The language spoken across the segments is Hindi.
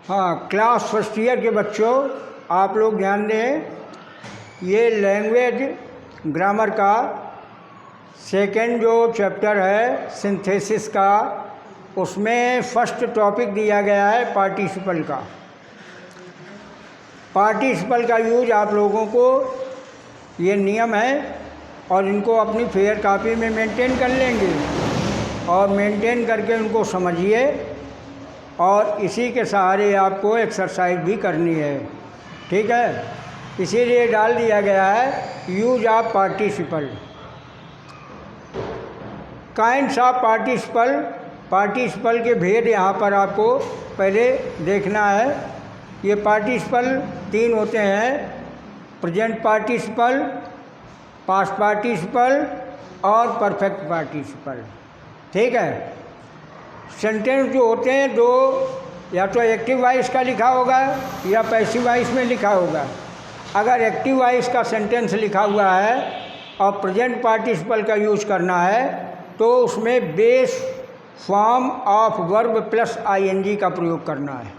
हाँ, क्लास फर्स्ट ईयर के बच्चों, आप लोग ध्यान दें। ये लैंग्वेज ग्रामर का सेकेंड जो चैप्टर है सिंथेसिस का, उसमें फर्स्ट टॉपिक दिया गया है पार्टिसिपल का। पार्टिसिपल का यूज आप लोगों को, ये नियम है और इनको अपनी फेयर कॉपी में मेंटेन कर लेंगे और मेंटेन करके उनको समझिए और इसी के सहारे आपको एक्सरसाइज भी करनी है, ठीक है। इसीलिए डाल दिया गया है use of participle. Kinds of participle, participle के भेद यहाँ पर आपको पहले देखना है। ये पार्टिसिपल तीन होते हैं, प्रेजेंट पार्टिसिपल, पास्ट पार्टिसिपल और परफेक्ट पार्टिसिपल, ठीक है। सेंटेंस जो होते हैं दो, या तो एक्टिव वॉइस का लिखा होगा या पैसिव वॉइस में लिखा होगा। अगर एक्टिव वॉइस का सेंटेंस लिखा हुआ है और प्रेजेंट पार्टिसिपल का यूज करना है तो उसमें base form of verb plus ING का प्रयोग करना है।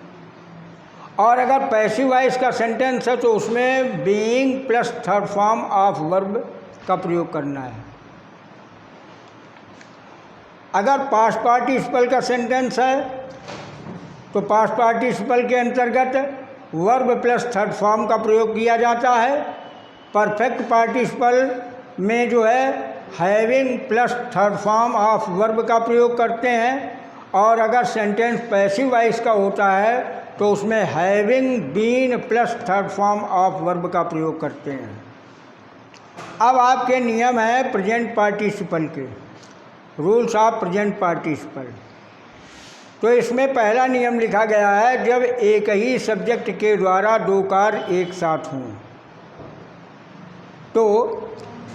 और अगर पैसिव वॉइस का सेंटेंस है तो उसमें being plus third form of verb का प्रयोग करना है। अगर पास्ट पार्टिसिपल का सेंटेंस है तो पास्ट पार्टिसिपल के अंतर्गत वर्ब प्लस थर्ड फॉर्म का प्रयोग किया जाता है। परफेक्ट पार्टिसिपल में जो है having plus third form of verb का प्रयोग करते हैं। और अगर सेंटेंस पैसिव वॉइस का होता है तो उसमें having been plus third form of verb का प्रयोग करते हैं। अब आपके नियम हैं प्रेजेंट पार्टिसिपल के, रूल्स ऑफ प्रेजेंट पार्टिसिपल। तो इसमें पहला नियम लिखा गया है, जब एक ही सब्जेक्ट के द्वारा दो कार्य एक साथ हों तो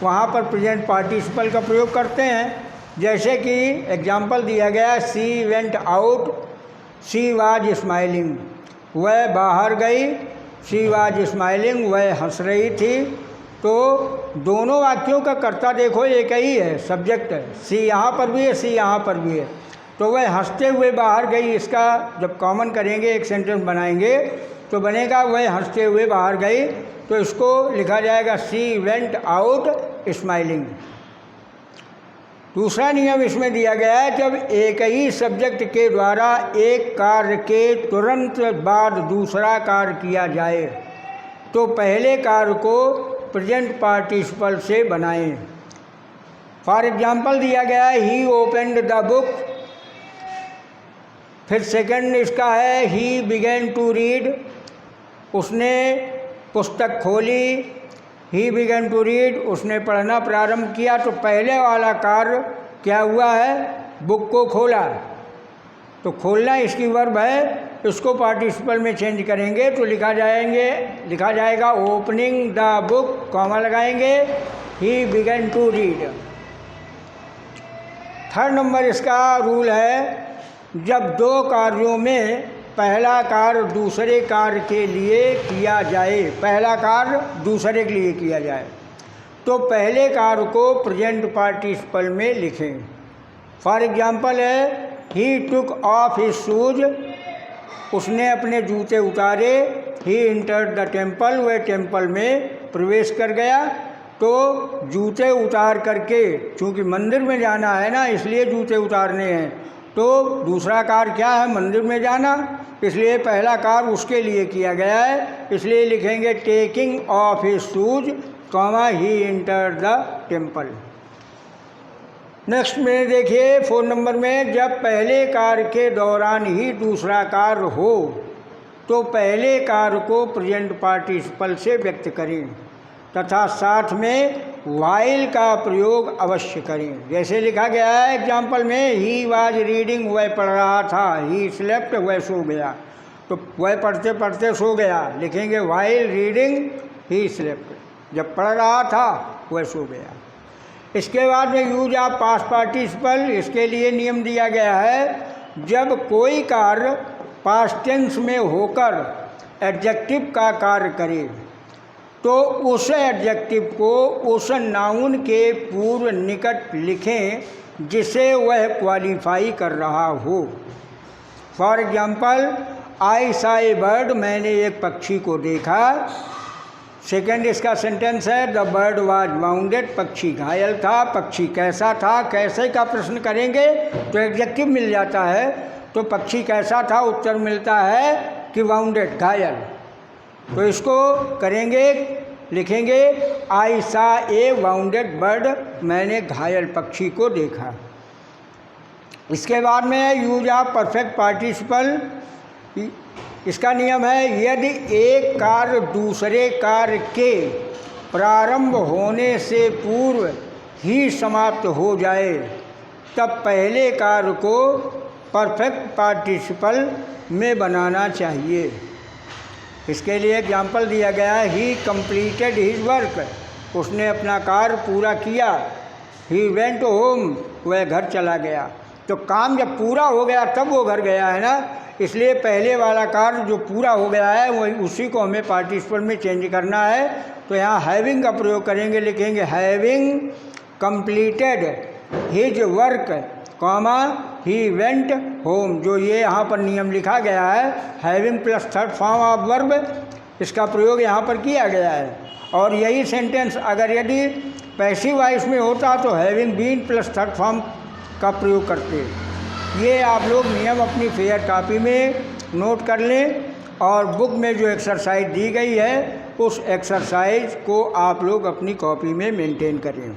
वहाँ पर प्रेजेंट पार्टिसिपल का प्रयोग करते हैं। जैसे कि एग्जाम्पल दिया गया, she went out, she was smiling, वह बाहर गई, सी वाज स्माइलिंग, वह हंस रही थी। तो दोनों वाक्यों का कर्ता देखो एक ही है, सब्जेक्ट है। सी यहाँ पर भी है, सी यहाँ पर भी है। तो वह हंसते हुए बाहर गई, इसका जब कॉमन करेंगे एक सेंटेंस बनाएंगे तो बनेगा वह हंसते हुए बाहर गई। तो इसको लिखा जाएगा सी वेंट आउट स्माइलिंग। दूसरा नियम इसमें दिया गया है, जब एक ही सब्जेक्ट के द्वारा एक कार्य के तुरंत बाद दूसरा कार्य किया जाए तो पहले कार्य को प्रेजेंट पार्टिसिपल से बनाएं। फॉर एग्जाम्पल दिया गया है, ही ओपनड द बुक। फिर सेकंड इसका है, ही बिगेन टू रीड, उसने पुस्तक खोली। ही बिगेन टू रीड, उसने पढ़ना प्रारंभ किया। तो पहले वाला कार्य क्या हुआ है, बुक को खोला। तो खोलना इसकी वर्ब है, इसको पार्टिसिपल में चेंज करेंगे तो लिखा जाएगा ओपनिंग द बुक, कॉमा लगाएंगे, he began to read. Third number इसका रूल है, जब दो कार्यों में पहला कार्य दूसरे कार्य के लिए किया जाए, पहला कार्य दूसरे के लिए किया जाए तो पहले कार्य को प्रेजेंट पार्टिसिपल में लिखें। फॉर एग्जाम्पल है, ही टुक ऑफ हिज शूज, उसने अपने जूते उतारे। ही इंटर्ड द टेम्पल, वह टेम्पल में प्रवेश कर गया। तो जूते उतार करके, चूँकि मंदिर में जाना है ना, इसलिए जूते उतारने हैं। तो दूसरा कार्य क्या है, मंदिर में जाना, इसलिए पहला कार्य उसके लिए किया गया है। इसलिए लिखेंगे taking of his shoes, comma, he entered the temple. Next में देखिए 4 नंबर में, जब पहले कार्य के दौरान ही दूसरा कार्य हो तो पहले कार्य को प्रेजेंट पार्टिसिपल से व्यक्त करें तथा साथ में वाइल का प्रयोग अवश्य करें। जैसे लिखा गया है एग्जाम्पल में, ही वाज रीडिंग, वह पढ़ रहा था। ही स्लेप्ट, वह सो गया। तो वह पढ़ते पढ़ते सो गया, लिखेंगे वाइल रीडिंग ही स्लेप्ट, जब पढ़ रहा था वह सो गया। इसके बाद में यूज ऑफ पास्ट पार्टिसिपल, इसके लिए नियम दिया गया है, जब कोई कार्य पास्ट टेंस में होकर एडजेक्टिव का कार्य करे तो उस एडजेक्टिव को उस नाउन के पूर्व निकट लिखें जिसे वह क्वालिफाई कर रहा हो। फॉर एग्जाम्पल, आई सा ए बर्ड, मैंने एक पक्षी को देखा। सेकेंड इसका सेंटेंस है द बर्ड वाज वाउंडेड, पक्षी घायल था। पक्षी कैसा था, कैसे का प्रश्न करेंगे तो एडजेक्टिव मिल जाता है, तो पक्षी कैसा था उत्तर मिलता है कि वाउंडेड, घायल। तो इसको करेंगे, लिखेंगे आई सा ए वाउंडेड बर्ड, मैंने घायल पक्षी को देखा। इसके बाद में यूज ऑफ परफेक्ट पार्टिसिपल। इसका नियम है यदि एक कार्य दूसरे कार्य के प्रारंभ होने से पूर्व ही समाप्त हो जाए तब पहले कार्य को परफेक्ट पार्टिसिपल में बनाना चाहिए। इसके लिए एग्जाम्पल दिया गया है ही कंप्लीटेड हिज वर्क, उसने अपना कार्य पूरा किया। ही वेंट होम, वह घर चला गया। तो काम जब पूरा हो गया तब वो घर गया है ना, इसलिए पहले वाला कार्य जो पूरा हो गया है वही उसी को हमें पार्टिसिपल में चेंज करना है। तो यहाँ हैविंग का प्रयोग करेंगे, लिखेंगे having completed his work comma he went home. जो ये यहाँ पर नियम लिखा गया है having plus third form of verb, इसका प्रयोग यहाँ पर किया गया है। और यही सेंटेंस अगर यदि पैसिव वॉइस में होता तो having been plus third form का प्रयोग करते। ये आप लोग नियम अपनी फेयर कॉपी में नोट कर लें और बुक में जो एक्सरसाइज दी गई है उस एक्सरसाइज को आप लोग अपनी कॉपी में मेंटेन करें।